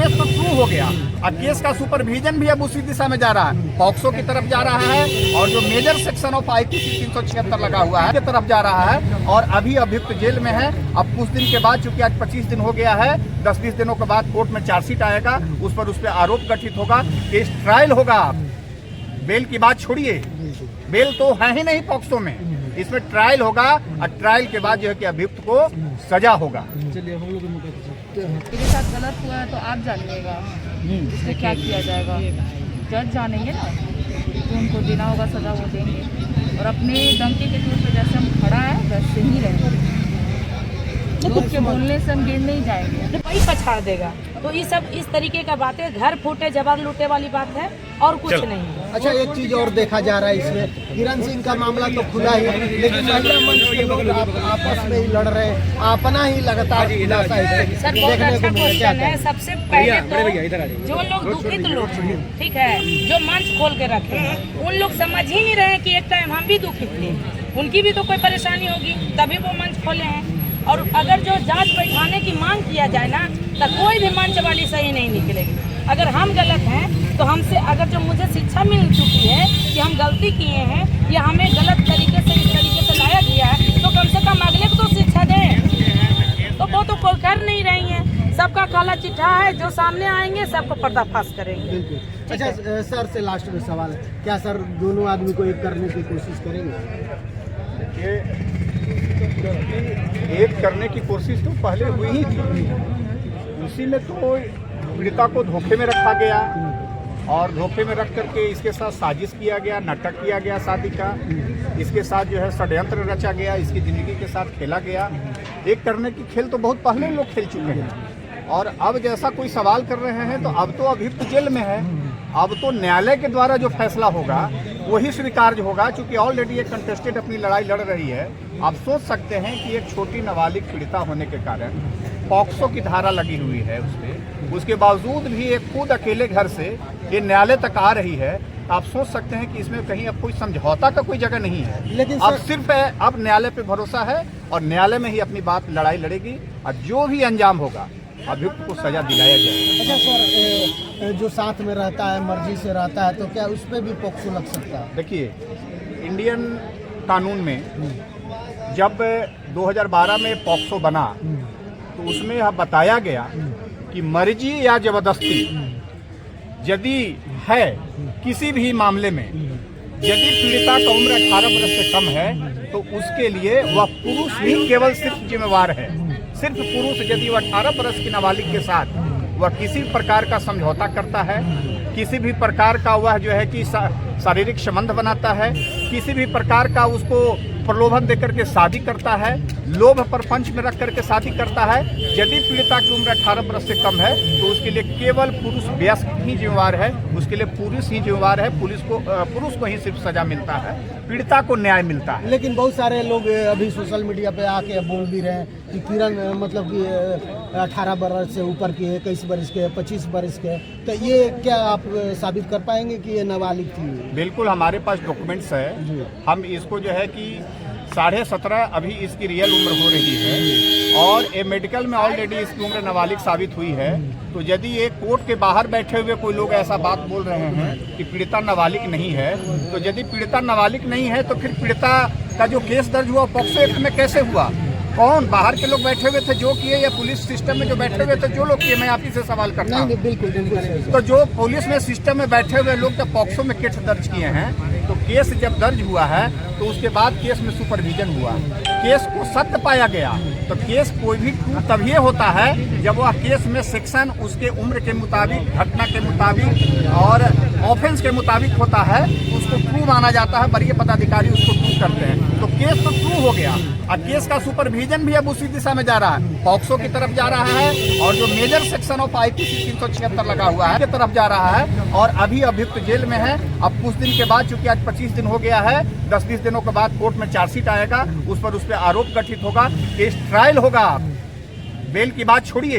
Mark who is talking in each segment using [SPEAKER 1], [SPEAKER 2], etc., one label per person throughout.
[SPEAKER 1] Case तो prove हो गया। अब केस का सुपरविजन भी अब उसी दिशा में जा रहा है, पॉक्सो की तरफ जा रहा है, और जो मेजर सेक्शन ऑफ आईपीसी 376 लगा हुआ है की तरफ जा रहा है। और अभी अभियुक्त जेल में है। अब कुछ दिन के बाद, चूंकि आज 25 दिन हो गया है, 10-20 दिनों के बाद कोर्ट में चार्जशीट आएगा, उस पर आरोप गठित होगा, केस ट्रायल होगा। बेल की बात छोड़िए, बेल तो है ही नहीं पॉक्सो में, इसमें ट्रायल होगा, और ट्रायल के बाद जो है कि अभियुक्त को सजा होगा।
[SPEAKER 2] चलिए हम लोग
[SPEAKER 3] मेरे साथ गलत हुआ है तो आप जानिएगा इसमें क्या किया जाएगा, जज जानेंगे ना, तो उनको देना होगा सजा, वो देंगे। और अपने डंके के तौर पे जैसे हम खड़ा है वैसे ही रहेंगे, लोग के बोलने से हम गिर नहीं जाएंगे।
[SPEAKER 4] वही पछाड़ देगा। तो ये सब इस तरीके का बात है, घर फूटे जबर लूटे वाली बात है और कुछ नहीं है।
[SPEAKER 2] अच्छा, एक चीज और देखा जा रहा है इसमें, किरण सिंह का मामला तो खुला ही, लेकिन महिला मंच के लोग आपस में ही लड़ रहे हैं, अपना ही लगातार खुलासा
[SPEAKER 4] सर बहुत अच्छा क्वेश्चन है। सबसे पहले तो जो लोग दुखित लोग हैं, ठीक है, जो मंच खोल के रखे हैं, उन लोग समझ ही नहीं रहे कि एक टाइम हम भी दुखित थे, उनकी भी तो कोई परेशानी होगी तभी वो मंच खोले हैं। और अगर जो जांच बैठाने की मांग किया जाए ना, तो कोई भी मंच वाली सही नहीं निकलेगी। अगर हम गलत हैं तो हमसे, अगर जो मुझे शिक्षा मिल चुकी है कि हम गलती किए हैं या हमें गलत तरीके से इस तरीके से लाया गया है, तो कम से कम अगले को तो शिक्षा दें। तो वो तो कोई कर नहीं रही है, सबका काला चिट्ठा है, जो सामने आएंगे सबको पर्दाफाश करेंगे।
[SPEAKER 2] अच्छा सर से लास्ट में सवाल है, क्या सर दोनों आदमी को एक करने की कोशिश करेंगे?
[SPEAKER 1] एक करने की कोशिश तो पहले हुई ही थी, उसी में तो पीड़िता को धोखे में रखा गया, और धोखे में रख करके इसके साथ साजिश किया गया, नाटक किया गया शादी का, इसके साथ जो है षड्यंत्र रचा गया, इसकी ज़िंदगी के साथ खेला गया। एक करने की खेल तो बहुत पहले लोग खेल चुके हैं, और अब जैसा कोई सवाल कर रहे हैं तो अब तो अभियुक्त जेल में है, अब तो न्यायालय के द्वारा जो फैसला होगा वही स्वीकार्य होगा। चूंकि ऑलरेडी एक कंटेस्टेड अपनी लड़ाई लड़ रही है। आप सोच सकते हैं कि एक छोटी नाबालिग पीड़िता होने के कारण पॉक्सो की धारा लगी हुई है उस पर, उसके बावजूद भी एक खुद अकेले घर से ये न्यायालय तक आ रही है। आप सोच सकते हैं कि इसमें कहीं अब कोई समझौता का कोई जगह नहीं है, लेकिन अब सिर्फ अब न्यायालय पे भरोसा है, और न्यायालय में ही अपनी बात लड़ाई लड़ेगी, और जो भी अंजाम होगा अभियुक्त को सजा दिलाया जाएगा।
[SPEAKER 2] अच्छा सर, जो साथ में रहता है, मर्जी से रहता है, तो क्या उस पर भी पॉक्सो लग सकता है?
[SPEAKER 1] देखिए, इंडियन कानून में जब 2012 में पॉक्सो बना तो उसमें यह बताया गया कि मर्जी या जबरदस्ती यदि है किसी भी मामले में, यदि पीड़िता का उम्र 18 वर्ष से कम है तो उसके लिए वह पुरुष ही केवल सिर्फ जिम्मेवार है। सिर्फ पुरुष यदि वह 18 वर्ष की नाबालिग के साथ वह किसी प्रकार का समझौता करता है, किसी भी प्रकार का वह जो है कि शारीरिक संबंध बनाता है, किसी भी प्रकार का उसको प्रलोभन देकर के शादी करता है, लोभ प्रपंच में रख करके शादी करता है, यदि पीड़िता की उम्र 18 वर्ष से कम है तो उसके लिए केवल पुरुष वयस्क ही जिम्मेवार है, उसके लिए पुरुष ही जिम्मेवार है, पुरुष को ही सिर्फ सजा मिलता है, पीड़िता को न्याय मिलता है।
[SPEAKER 2] लेकिन बहुत सारे लोग अभी सोशल मीडिया पे आके बोल भी रहे हैं कि किरण मतलब कि 18 वर्ष से ऊपर की है, 21 वर्ष के, 25 वर्ष के, तो ये क्या आप साबित कर पाएंगे कि ये नाबालिग थी?
[SPEAKER 1] बिल्कुल, हमारे पास डॉक्यूमेंट्स है, हम इसको जो है कि 17.5 अभी इसकी रियल उम्र हो रही है, और ये मेडिकल में ऑलरेडी इसकी उम्र नाबालिग साबित हुई है। तो यदि ये कोर्ट के बाहर बैठे हुए कोई लोग ऐसा बात बोल रहे हैं कि पीड़िता नाबालिग नहीं है, तो यदि पीड़िता नाबालिग नहीं है तो फिर पीड़िता का जो केस दर्ज हुआ पॉक्सो एक्ट में कैसे हुआ? कौन बाहर के लोग बैठे हुए थे जो किए, या पुलिस सिस्टम में जो बैठे हुए थे जो लोग किए? मैं आप ही से सवाल करता हूँ।
[SPEAKER 2] बिल्कुल।
[SPEAKER 1] तो जो पुलिस में सिस्टम में बैठे हुए लोग जब पॉक्सो में केस दर्ज किए हैं, तो केस जब दर्ज हुआ है तो उसके बाद केस में सुपरविजन हुआ, केस को सत्य पाया गया। तो केस कोई भी तभी होता है जब वह केस में सेक्शन उसके उम्र के मुताबिक, घटना के मुताबिक और ऑफेंस के मुताबिक होता है, उसको ट्रू माना जाता है, वरीय पदाधिकारी उसको ट्रू करते हैं। तो केस तो ट्रू हो गया, और केस का सुपरविजन भी अब उसी दिशा में जा रहा है, पॉक्सो की तरफ जा रहा है, और जो मेजर सेक्शन ऑफ आईपीसी 376 लगा हुआ है की तरफ जा रहा है, और अभी अभियुक्त जेल में है। अब कुछ दिन के बाद, चूंकि आज 25 दिन हो गया है, 10-20 दिनों के बाद कोर्ट में चार्जशीट आएगा, उस पर आरोप गठित होगा, केस ट्रायल होगा। बेल की बात छोड़िए,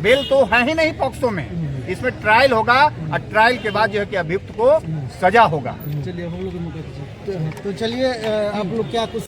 [SPEAKER 1] बेल तो है ही नहीं पॉक्सो में, इसमें ट्रायल होगा, और ट्रायल के बाद जो है कि अभियुक्त को सजा होगा।
[SPEAKER 2] चलिए हम लोग तो चलिए आप लोग क्या कुछ